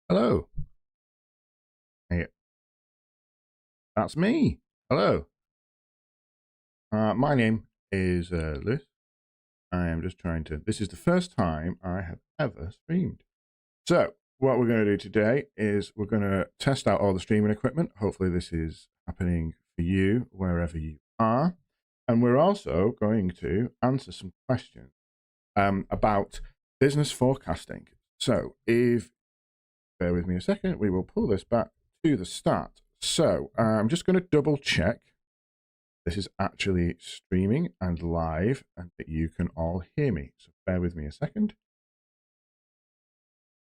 Hello. Hey, that's me. Hello. My name is Lewis. I am just trying to. This is the first time I have ever streamed. So, what we're going to do today is we're going to test out all the streaming equipment. Hopefully, this is happening for you wherever you are. And we're also going to answer some questions about business forecasting. So, if bear with me a second, we will pull this back to the start. So, I'm just going to double check this is actually streaming and live and that you can all hear me. So bear with me a second.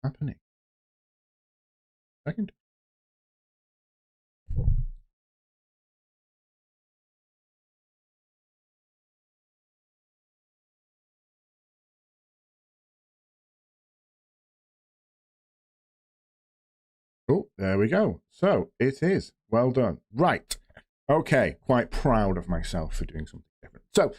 Happening. Second. Oh, there we go. So it is. Well done. Right. Okay. Quite proud of myself for doing something different. So,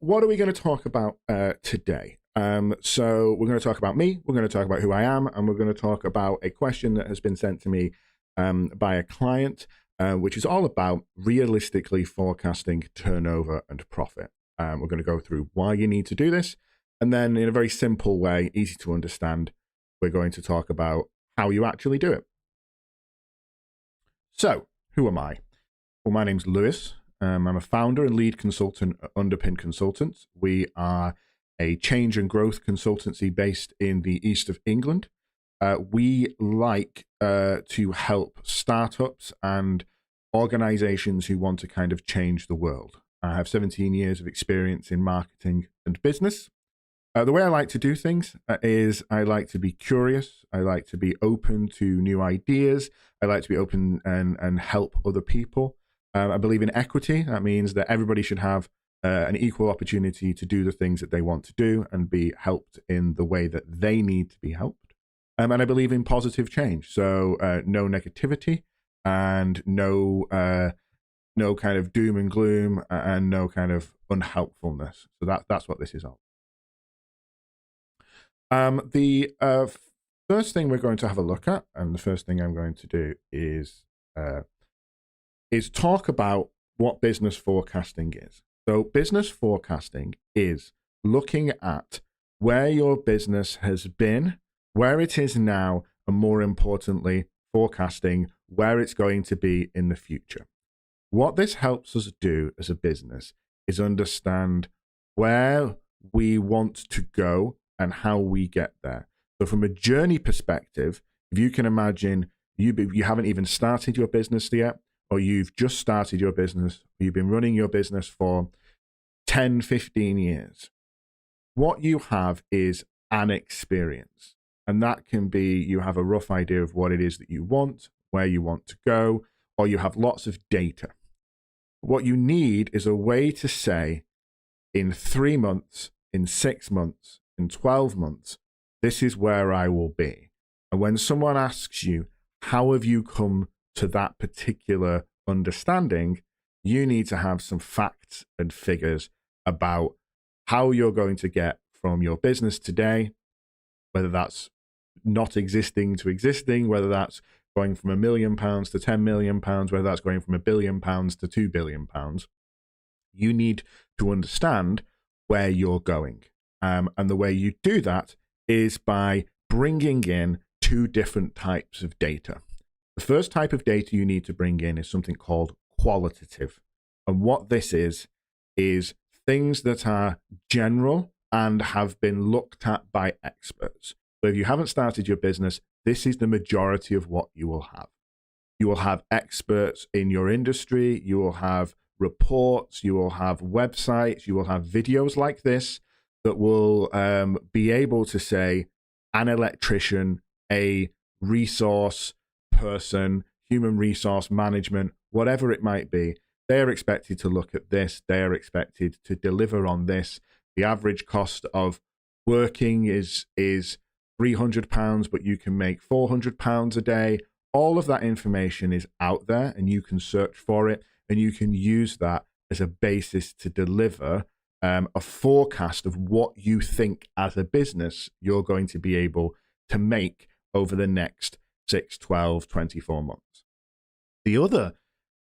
what are we going to talk about today? So we're going to talk about me. We're going to talk about who I am, and we're going to talk about a question that has been sent to me by a client, which is all about realistically forecasting turnover and profit. We're going to go through why you need to do this, and then in a very simple way, easy to understand, we're going to talk about how you actually do it. So, who am I? Well, my name's Lewis. I'm a founder and lead consultant at Underpin Consultants. We are a change and growth consultancy based in the east of England. We like to help startups and organizations who want to kind of change the world. I have 17 years of experience in marketing and business. The way I like to do things is I like to be curious. I like to be open to new ideas. I like to be open and help other people. I believe in equity. That means that everybody should have an equal opportunity to do the things that they want to do and be helped in the way that they need to be helped. And I believe in positive change. So no negativity and no kind of doom and gloom and no kind of unhelpfulness. So that's what this is all. The first thing we're going to have a look at, and the first thing I'm going to do is talk about what business forecasting is. So business forecasting is looking at where your business has been, where it is now, and more importantly, forecasting where it's going to be in the future. What this helps us do as a business is understand where we want to go and how we get there. So from a journey perspective, if you can imagine you haven't even started your business yet, or you've just started your business, or you've been running your business for 10, 15 years, what you have is an experience. And that can be you have a rough idea of what it is that you want, where you want to go, or you have lots of data. What you need is a way to say in 3 months, in 6 months, in 12 months, this is where I will be. And when someone asks you, how have you come to that particular understanding, you need to have some facts and figures about how you're going to get from your business today, whether that's not existing to existing, whether that's going from £1 million to 10 million pounds, whether that's going from £1 billion to 2 billion pounds. You need to understand where you're going. And the way you do that is by bringing in two different types of data. The first type of data you need to bring in is something called qualitative. And what this is things that are general and have been looked at by experts. So if you haven't started your business, this is the majority of what you will have. You will have experts in your industry, you will have reports, you will have websites, you will have videos like this that will be able to say an electrician, a resource person, human resource management, whatever it might be, they're expected to look at this, they're expected to deliver on this. The average cost of working is £300, but you can make £400 a day. All of that information is out there and you can search for it and you can use that as a basis to deliver a forecast of what you think as a business you're going to be able to make over the next 6, 12, 24 months. The other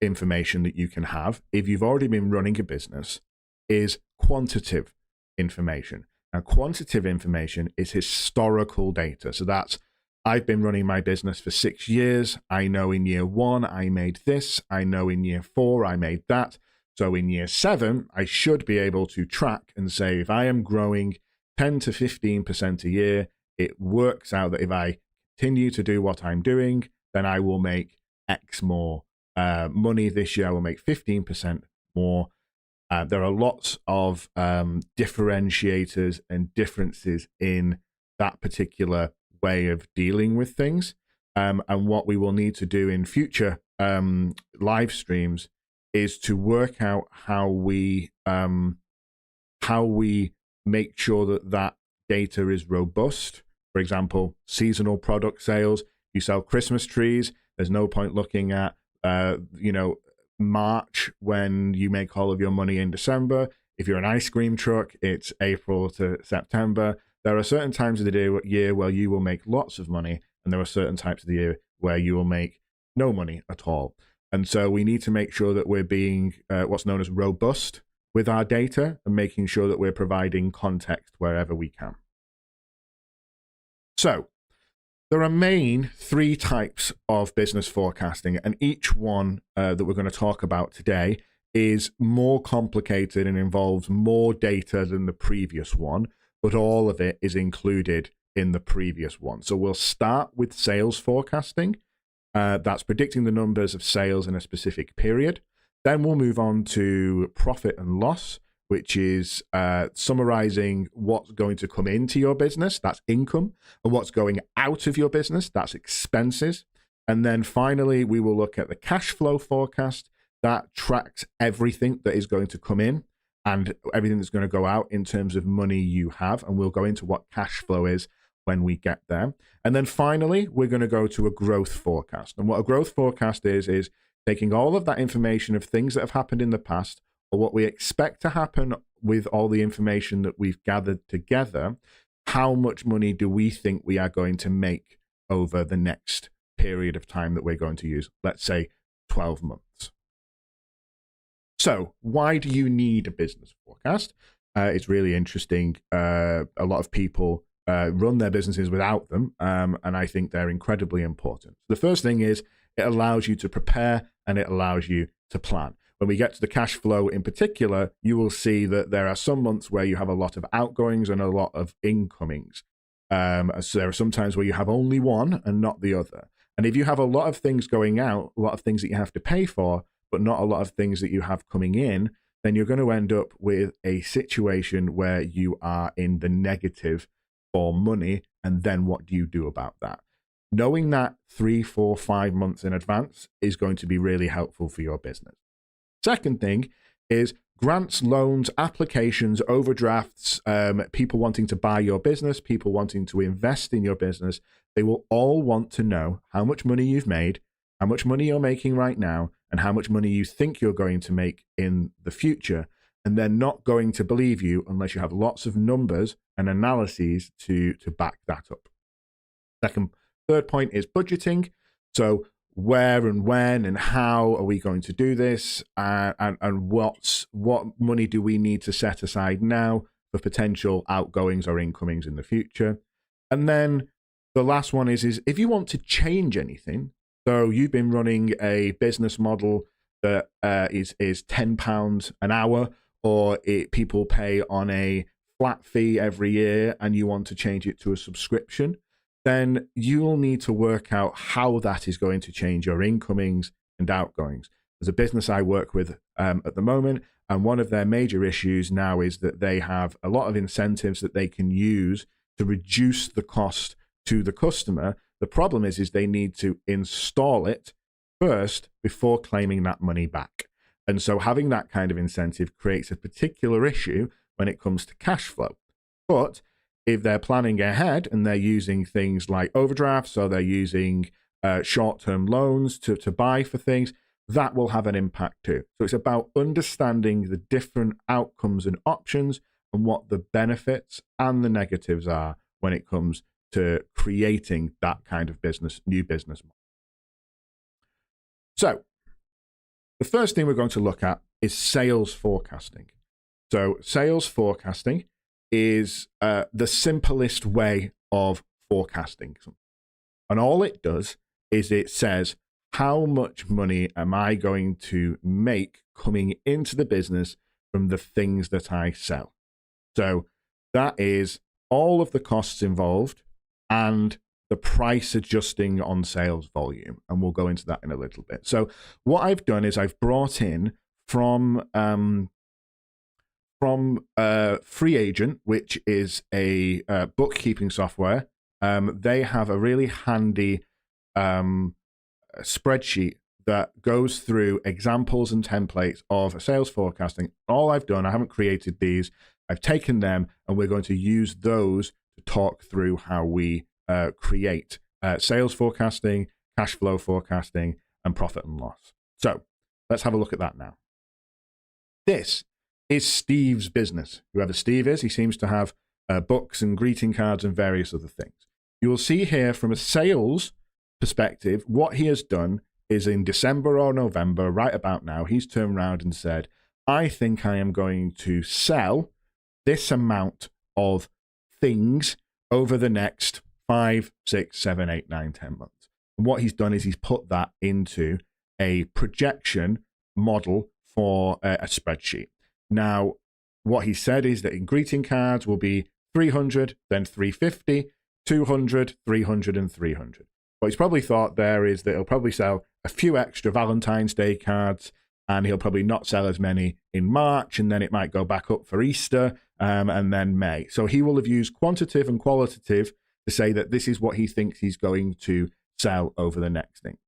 information that you can have, if you've already been running a business, is quantitative information. Now, quantitative information is historical data. So that's, I've been running my business for 6 years. I know in year 1, I made this. I know in year 4, I made that. So in year 7, I should be able to track and say, if I am growing 10 to 15% a year, it works out that if I continue to do what I'm doing, then I will make X more money this year. I will make 15% more. There are lots of differentiators and differences in that particular way of dealing with things. And what we will need to do in future live streams is to work out how we make sure that that data is robust. For example, seasonal product sales. You sell Christmas trees. There's no point looking at March when you make all of your money in December. If you're an ice cream truck, it's April to September. There are certain times of the year where you will make lots of money, and there are certain types of the year where you will make no money at all. And so we need to make sure that we're being what's known as robust with our data and making sure that we're providing context wherever we can. So there are main 3 types of business forecasting, and each one that we're going to talk about today is more complicated and involves more data than the previous one, but all of it is included in the previous one. So we'll start with sales forecasting. That's predicting the numbers of sales in a specific period. Then we'll move on to profit and loss, which is summarizing what's going to come into your business, that's income, and what's going out of your business, that's expenses. And then finally, we will look at the cash flow forecast that tracks everything that is going to come in and everything that's going to go out in terms of money you have. And we'll go into what cash flow is when we get there. And then finally, we're going to go to a growth forecast. And what a growth forecast is taking all of that information of things that have happened in the past, or what we expect to happen with all the information that we've gathered together. How much money do we think we are going to make over the next period of time that we're going to use? Let's say 12 months. So why do you need a business forecast? It's really interesting. A lot of people run their businesses without them, and I think they're incredibly important. The first thing is it allows you to prepare and it allows you to plan. When we get to the cash flow in particular, you will see that there are some months where you have a lot of outgoings and a lot of incomings. So there are some times where you have only one and not the other. And if you have a lot of things going out, a lot of things that you have to pay for, but not a lot of things that you have coming in, then you're going to end up with a situation where you are in the negative for money. And then what do you do about that? Knowing that 3, 4, 5 months in advance is going to be really helpful for your business. Second thing is grants, loans, applications, overdrafts, people wanting to buy your business, people wanting to invest in your business. They will all want to know how much money you've made, how much money you're making right now, and how much money you think you're going to make in the future. And they're not going to believe you unless you have lots of numbers and analyses to back that up. Third point is budgeting. So where and when and how are we going to do this? And what money do we need to set aside now for potential outgoings or incomings in the future? And then the last one is if you want to change anything, so you've been running a business model that is £10 an hour, or people pay on a flat fee every year, and you want to change it to a subscription, then you'll need to work out how that is going to change your incomings and outgoings. There's a business I work with at the moment, and one of their major issues now is that they have a lot of incentives that they can use to reduce the cost to the customer. The problem is they need to install it first before claiming that money back. And so having that kind of incentive creates a particular issue when it comes to cash flow. But if they're planning ahead and they're using things like overdrafts, or they're using short-term loans to buy for things, that will have an impact too. So it's about understanding the different outcomes and options and what the benefits and the negatives are when it comes to creating that kind of business, new business model. So the first thing we're going to look at is sales forecasting. So sales forecasting is the simplest way of forecasting. And all it does is it says, how much money am I going to make coming into the business from the things that I sell? So that is all of the costs involved and the price adjusting on sales volume. And we'll go into that in a little bit. So what I've done is I've brought in from Free Agent, which is a bookkeeping software. They have a really handy spreadsheet that goes through examples and templates of sales forecasting. All I've done, I haven't created these, I've taken them and we're going to use those to talk through how we create sales forecasting, cash flow forecasting, and profit and loss. So let's have a look at that now. This is Steve's business. Whoever Steve is, he seems to have books and greeting cards and various other things. You will see here from a sales perspective, what he has done is in December or November, right about now, he's turned around and said, I think I am going to sell this amount of things over the next 5, 6, 7, 8, 9, 10 months. And what he's done is he's put that into a projection model for a spreadsheet. Now, what he said is that in greeting cards will be 300, then 350, 200, 300, and 300. What he's probably thought there is that he'll probably sell a few extra Valentine's Day cards, and he'll probably not sell as many in March, and then it might go back up for Easter, and then May. So he will have used quantitative and qualitative to say that this is what he thinks he's going to sell over the next thing.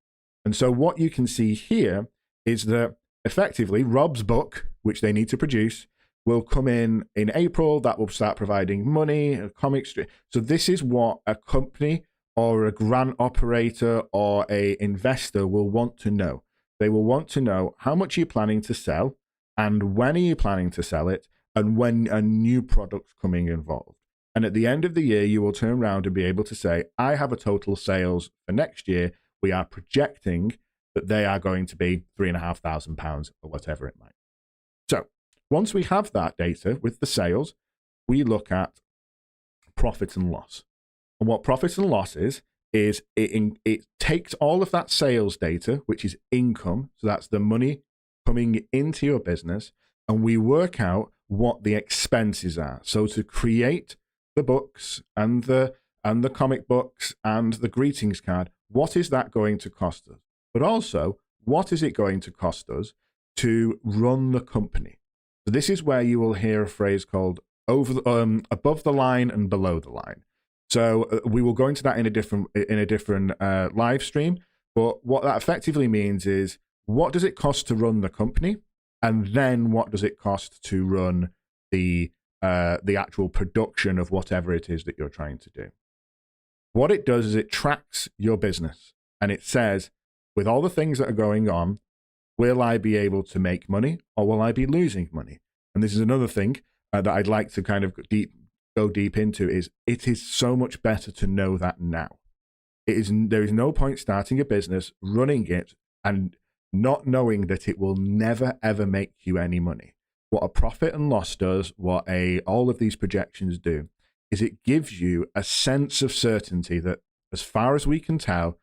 And so what you can see here is that effectively Rob's book, which they need to produce, will come in April. That will start providing money, a comic strip. So this is what a company or a grant operator or a investor will want to know. They will want to know how much you're planning to sell and when are you planning to sell it and when a new product's coming involved. And at the end of the year, you will turn around and be able to say, I have a total sales for next year. We are projecting that they are going to be £3,500 or whatever it might. So once we have that data with the sales, we look at profit and loss. And what profit and loss is it takes all of that sales data, which is income, so that's the money coming into your business, and we work out what the expenses are. So to create the books and the comic books and the greetings card, what is that going to cost us? But also, what is it going to cost us to run the company? So this is where you will hear a phrase called above the line and below the line. So we will go into that in a different live stream. But what that effectively means is, what does it cost to run the company, and then what does it cost to run the actual production of whatever it is that you're trying to do? What it does is it tracks your business, and it says, with all the things that are going on, will I be able to make money or will I be losing money? And this is another thing that I'd like to kind of go deep into is it is so much better to know that now. There is no point starting a business, running it, and not knowing that it will never, ever make you any money. What a profit and loss does, what all of these projections do, is it gives you a sense of certainty that as far as we can tell,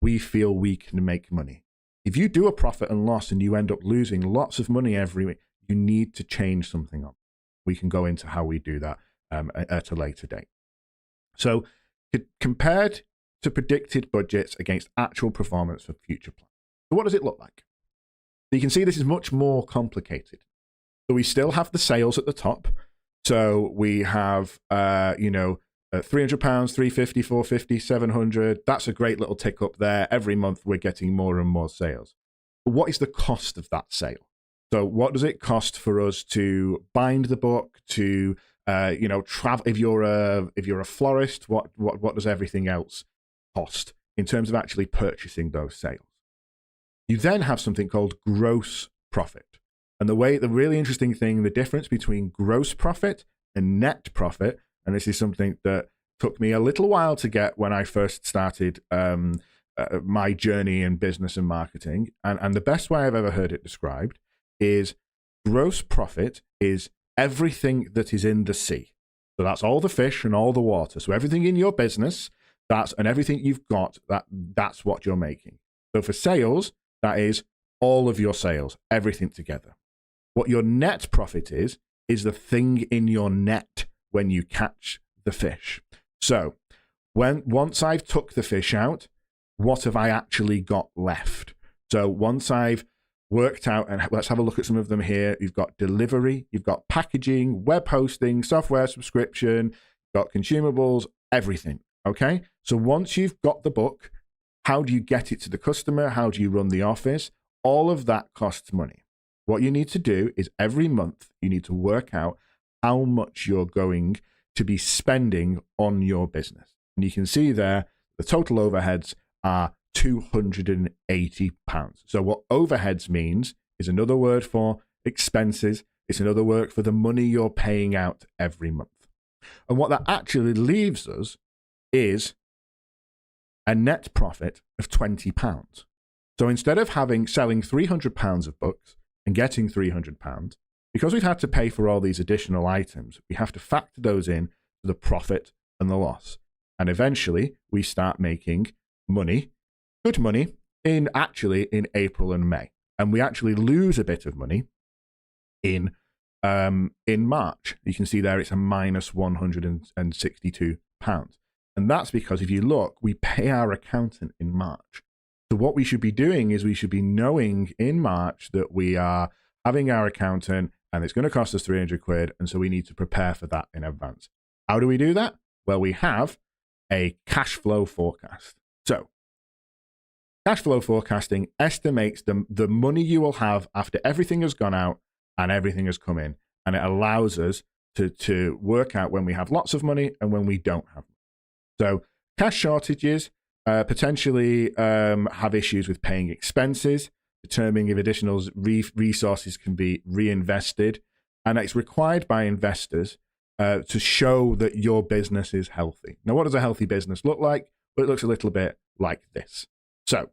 we feel we can make money. If you do a profit and loss and you end up losing lots of money every week, you need to change something up. We can go into how we do that at a later date. So compared to predicted budgets against actual performance for future plans. So what does it look like? So you can see this is much more complicated. So we still have the sales at the top. So we have, £300, 350, 450, 700. That's a great little tick up there. Every month we're getting more and more sales. But what is the cost of that sale? So what does it cost for us to bind the book, to travel? If you're a florist, what does everything else cost in terms of actually purchasing those sales? You then have something called gross profit. And the really interesting thing, the difference between gross profit and net profit, and this is something that took me a little while to get when I first started my journey in business and marketing. And the best way I've ever heard it described is gross profit is everything that is in the sea. So that's all the fish and all the water. So everything in your business, and everything you've got, that's what you're making. So for sales, that is all of your sales, everything together. What your net profit is the thing in your net when you catch the fish. So once I've took the fish out, what have I actually got left? So once I've worked out, and let's have a look at some of them here. You've got delivery, you've got packaging, web hosting, software subscription, you've got consumables, everything. Okay. So once you've got the book, how do you get it to the customer? How do you run the office? All of that costs money. What you need to do is every month, you need to work out how much you're going to be spending on your business. And you can see there, the total overheads are £280. So what overheads means is another word for expenses. It's another word for the money you're paying out every month. And what that actually leaves us is a net profit of £20. So instead of selling £300 of books and getting £300, because we've had to pay for all these additional items, we have to factor those in to the profit and the loss. And eventually we start making money, good money, in April and May. And we actually lose a bit of money in March. You can see there it's a minus £162. And that's because if you look, we pay our accountant in March. So what we should be doing is we should be knowing in March that we are having our accountant and it's going to cost us 300 quid. And so we need to prepare for that in advance. How do we do that? Well, we have a cash flow forecast. So cash flow forecasting estimates the money you will have after everything has gone out and everything has come in. And it allows us to work out when we have lots of money and when we don't have money. So cash shortages potentially have issues with paying expenses, determining if additional resources can be reinvested. And it's required by investors to show that your business is healthy. Now, what does a healthy business look like? Well, it looks a little bit like this. So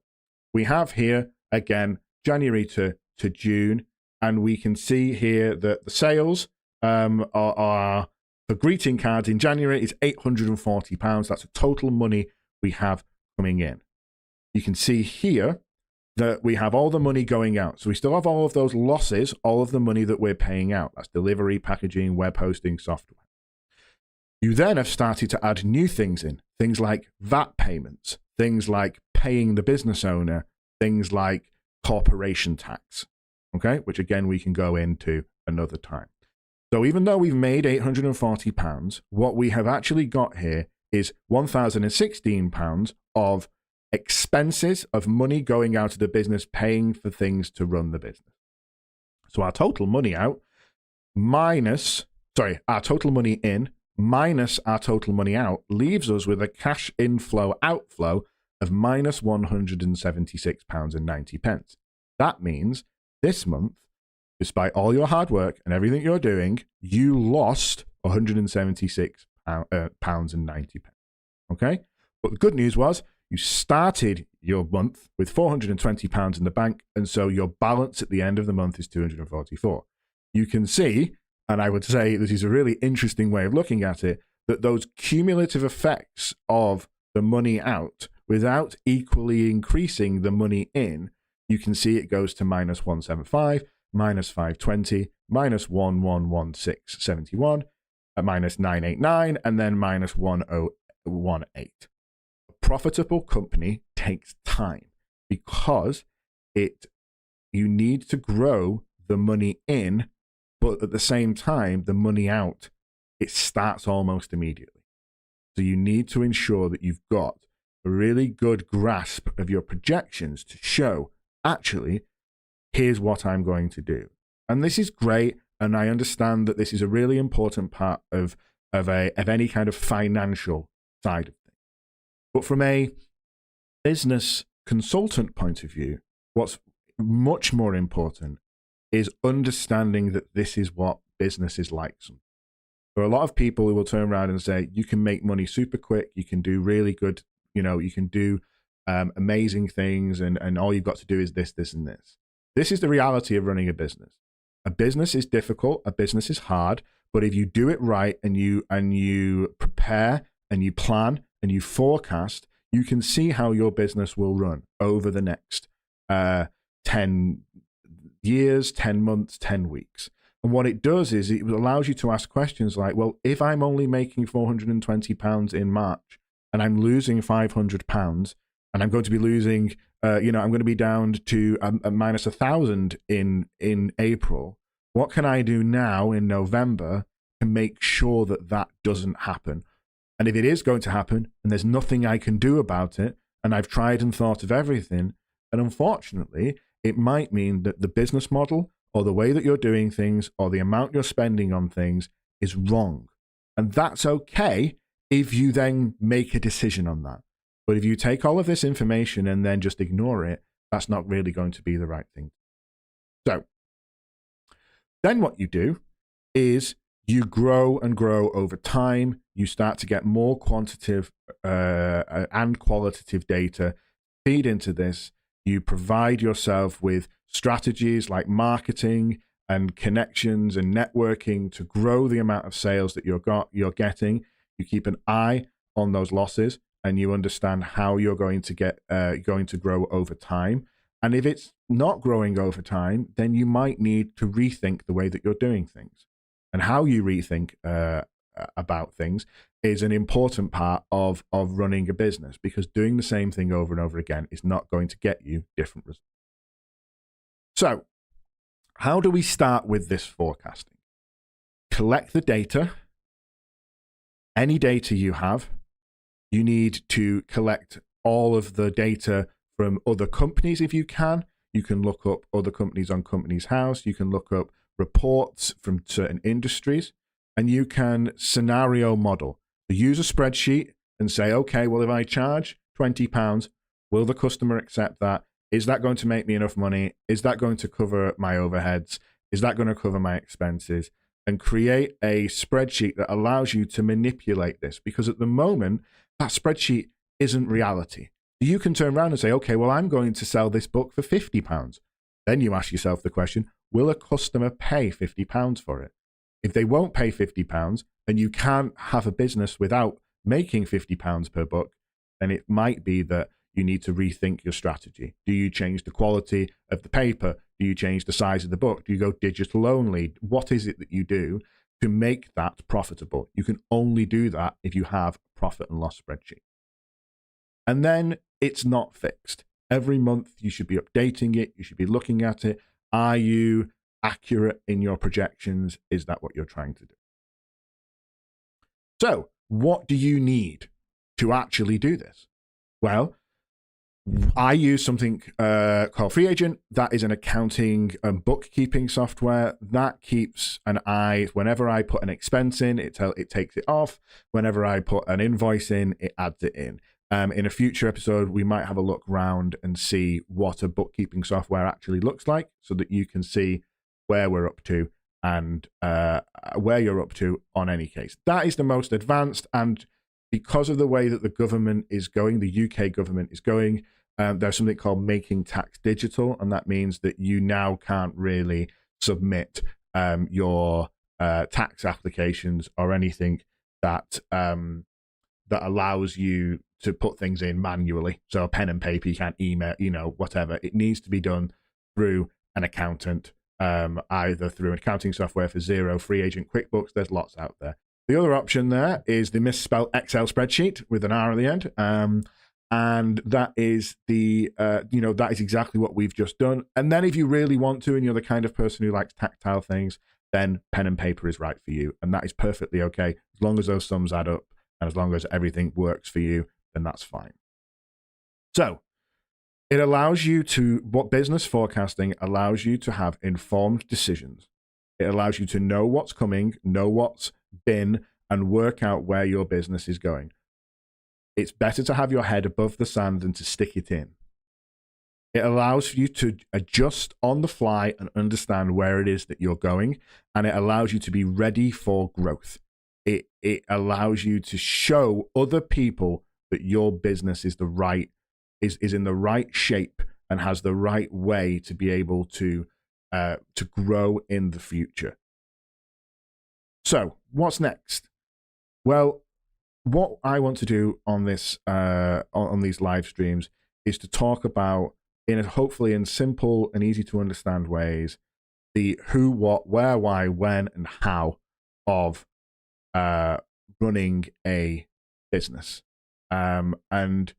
we have here, again, January to June, and we can see here that the sales are for greeting cards in January is £840. That's the total money we have coming in. You can see here that we have all the money going out. So we still have all of those losses, all of the money that we're paying out. That's delivery, packaging, web hosting, software. You then have started to add new things in, things like VAT payments, things like paying the business owner, things like corporation tax, okay, which again, we can go into another time. So even though we've made £840, what we have actually got here is £1,016 of expenses, of money going out of the business, paying for things to run the business. So our total money out our total money in minus our total money out leaves us with a cash outflow of minus £176.90. That means this month, despite all your hard work and everything you're doing, you lost £176.90. Okay? But the good news was you started your month with £420 in the bank, and so your balance at the end of the month is £244. You can see, and I would say this is a really interesting way of looking at it, that those cumulative effects of the money out without equally increasing the money in, you can see it goes to minus 175, minus 520, minus 111671, minus 989, and then minus 1018. A profitable company takes time because you need to grow the money in, but at the same time, the money out, it starts almost immediately. So you need to ensure that you've got a really good grasp of your projections to show, actually, here's what I'm going to do. And this is great. And I understand that this is a really important part of any kind of financial side of things. But from a business consultant point of view, what's much more important is understanding that this is what business is like. There are a lot of people who will turn around and say, you can make money super quick, you can do really good, you can do amazing things, and all you've got to do is this, this, and this. This is the reality of running a business. A business is difficult, a business is hard, but if you do it right and you prepare and you plan and you forecast, you can see how your business will run over the next 10 years, 10 months, 10 weeks. And what it does is it allows you to ask questions like, well, if I'm only making £420 in March and I'm losing £500 and I'm going to be losing, I'm going to be down to a minus 1,000 in April, what can I do now in November to make sure that that doesn't happen? And if it is going to happen and there's nothing I can do about it, and I've tried and thought of everything, and unfortunately, it might mean that the business model or the way that you're doing things or the amount you're spending on things is wrong. And that's okay if you then make a decision on that. But if you take all of this information and then just ignore it, that's not really going to be the right thing. So then what you do is you grow and grow over time. You start to get more quantitative and qualitative data, feed into this. You provide yourself with strategies like marketing and connections and networking to grow the amount of sales that you're getting. You keep an eye on those losses, and you understand how you're going to grow over time. And if it's not growing over time, then you might need to rethink the way that you're doing things. And how you rethink about things is an important part of running a business, because doing the same thing over and over again is not going to get you different results. So how do we start with this forecasting? Collect the data. Any data you have. You need to collect all of the data from other companies if you can. You can look up other companies on Companies House. You can look up reports from certain industries, and you can scenario model. So use a spreadsheet and say, okay, well, if I charge £20, will the customer accept that? Is that going to make me enough money? Is that going to cover my overheads? Is that going to cover my expenses? And create a spreadsheet that allows you to manipulate this, because at the moment, that spreadsheet isn't reality. You can turn around and say, okay, well, I'm going to sell this book for £50. Then you ask yourself the question, will a customer pay £50 for it? If they won't pay £50 and you can't have a business without making £50 per book, then it might be that you need to rethink your strategy. Do you change the quality of the paper? Do you change the size of the book? Do you go digital only? What is it that you do to make that profitable? You can only do that if you have a profit and loss spreadsheet. And then it's not fixed. Every month you should be updating it. You should be looking at it. Are you accurate in your projections? Is that what you're trying to do? So what do you need to actually do this? Well, I use something called FreeAgent. That is an accounting and bookkeeping software that keeps an eye. Whenever I put an expense in, it takes it off. Whenever I put an invoice in, it adds it in. In a future episode, we might have a look round and see what a bookkeeping software actually looks like, so that you can see where we're up to and where you're up to on any case. That is the most advanced, and because of the way that the government is going, the UK government is going, there's something called Making Tax Digital, and that means that you now can't really submit your tax applications or anything that that allows you to put things in manually. So a pen and paper, you can't email, whatever. It needs to be done through an accountant, either through an accounting software for Xero, FreeAgent, QuickBooks. There's lots out there. The other option there is the misspelled Excel spreadsheet with an R at the end. And that is that is exactly what we've just done. And then if you really want to, and you're the kind of person who likes tactile things, then pen and paper is right for you. And that is perfectly okay. As long as those sums add up and as long as everything works for you, then that's fine. So it allows you to, what business forecasting allows you to have informed decisions. It allows you to know what's coming, know what's been, and work out where your business is going. It's better to have your head above the sand than to stick it in. It allows you to adjust on the fly and understand where it is that you're going, and it allows you to be ready for growth. It allows you to show other people that your business is in the right shape and has the right way to be able to grow in the future. So, what's next? Well, what I want to do on this on these live streams is to talk about, hopefully in simple and easy to understand ways, the who, what, where, why, when, and how of running a business. And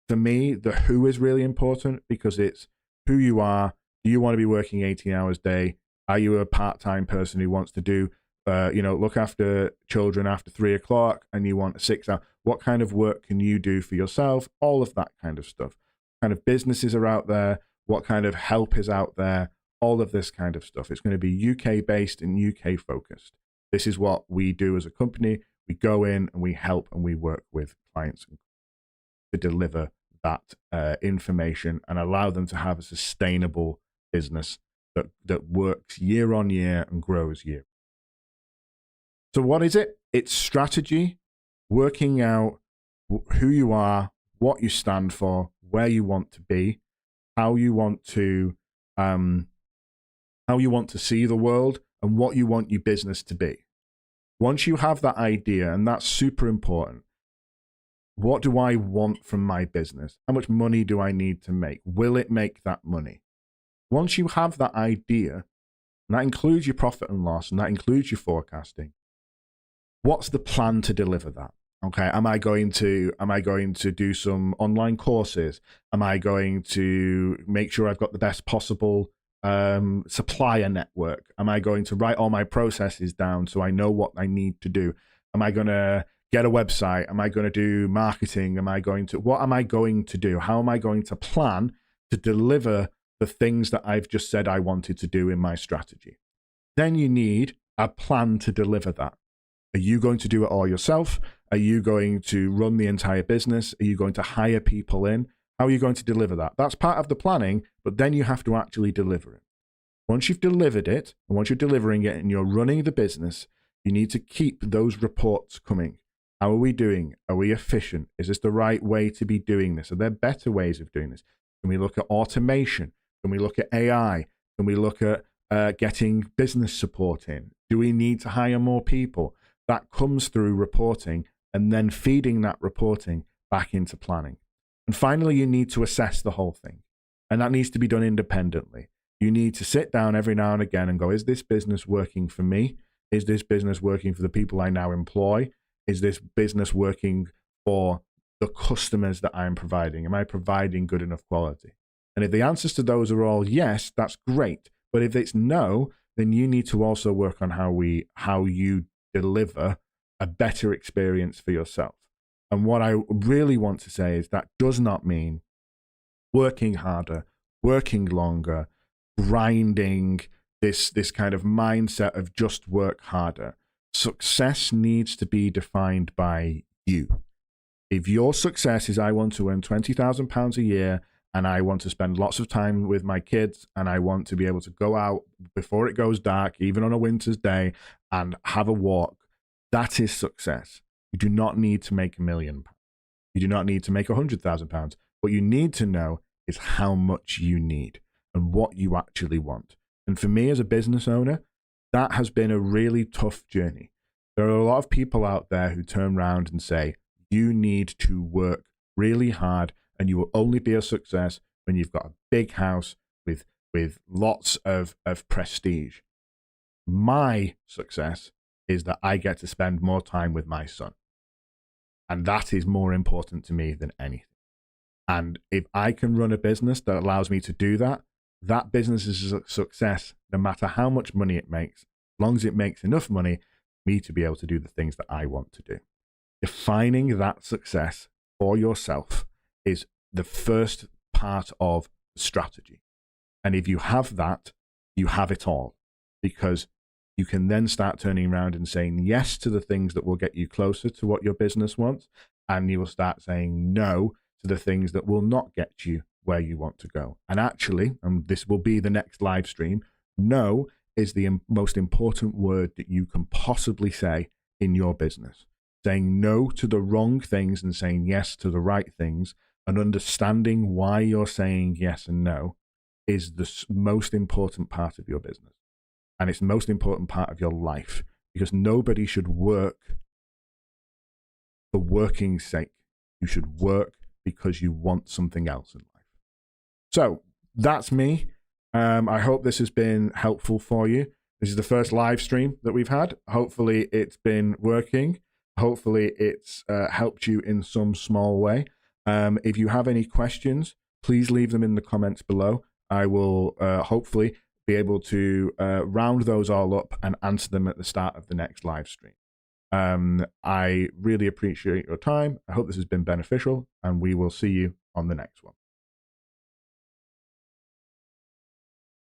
for me, the who is really important because it's who you are. Do you want to be working 18 hours a day? Are you a part-time person who wants to do, look after children after 3 o'clock and you want a 6 hour? What kind of work can you do for yourself? All of that kind of stuff. What kind of businesses are out there? What kind of help is out there? All of this kind of stuff. It's going to be UK based and UK focused. This is what we do as a company. We go in and we help and we work with clients to deliver that information and allow them to have a sustainable business that works year on year and grows year. So what is it? It's strategy, working out who you are, what you stand for, where you want to be, how you want to see the world, and what you want your business to be. Once you have that idea, and that's super important, what do I want from my business? How much money do I need to make? Will it make that money? Once you have that idea, and that includes your profit and loss, and that includes your forecasting, what's the plan to deliver that? Okay, am I going to do some online courses? Am I going to make sure I've got the best possible supplier network? Am I going to write all my processes down so I know what I need to do? Am I going to get a website? Am I going to do marketing? What am I going to do? How am I going to plan to deliver the things that I've just said I wanted to do in my strategy? Then you need a plan to deliver that. Are you going to do it all yourself? Are you going to run the entire business? Are you going to hire people in? How are you going to deliver that? That's part of the planning, but then you have to actually deliver it. Once you've delivered it, and once you're delivering it and you're running the business, you need to keep those reports coming. How are we doing? Are we efficient? Is this the right way to be doing this? Are there better ways of doing this? Can we look at automation? Can we look at AI? Can we look at getting business support in? Do we need to hire more people? That comes through reporting and then feeding that reporting back into planning. And finally, you need to assess the whole thing. And that needs to be done independently. You need to sit down every now and again and go, is this business working for me? Is this business working for the people I now employ? Is this business working for the customers that I'm providing? Am I providing good enough quality? And if the answers to those are all yes, that's great. But if it's no, then you need to also work on how you deliver a better experience for yourself. And what I really want to say is that does not mean working harder, working longer, grinding, this kind of mindset of just work harder. Success needs to be defined by you. If your success is I want to earn £20,000 a year and I want to spend lots of time with my kids and I want to be able to go out before it goes dark, even on a winter's day, and have a walk, that is success. You do not need to make £1 million. You do not need to make £100,000. What you need to know is how much you need and what you actually want. And for me as a business owner, that has been a really tough journey. There are a lot of people out there who turn around and say, you need to work really hard and you will only be a success when you've got a big house with lots of prestige. My success is that I get to spend more time with my son. And that is more important to me than anything. And if I can run a business that allows me to do that, that business is a success no matter how much money it makes, as long as it makes enough money for me to be able to do the things that I want to do. Defining that success for yourself is the first part of the strategy. And if you have that, you have it all, because you can then start turning around and saying yes to the things that will get you closer to what your business wants, and you will start saying no to the things that will not get you where you want to go. And actually, and this will be the next live stream, no is the most important word that you can possibly say in your business. Saying no to the wrong things and saying yes to the right things, and understanding why you're saying yes and no is the most important part of your business. And it's the most important part of your life, because nobody should work for working's sake. You should work because you want something else in life. So that's me. I hope this has been helpful for you. This is the first live stream that we've had. Hopefully it's been working. Hopefully it's helped you in some small way. If you have any questions, please leave them in the comments below. I will hopefully be able to round those all up and answer them at the start of the next live stream. I really appreciate your time. I hope this has been beneficial, and we will see you on the next one.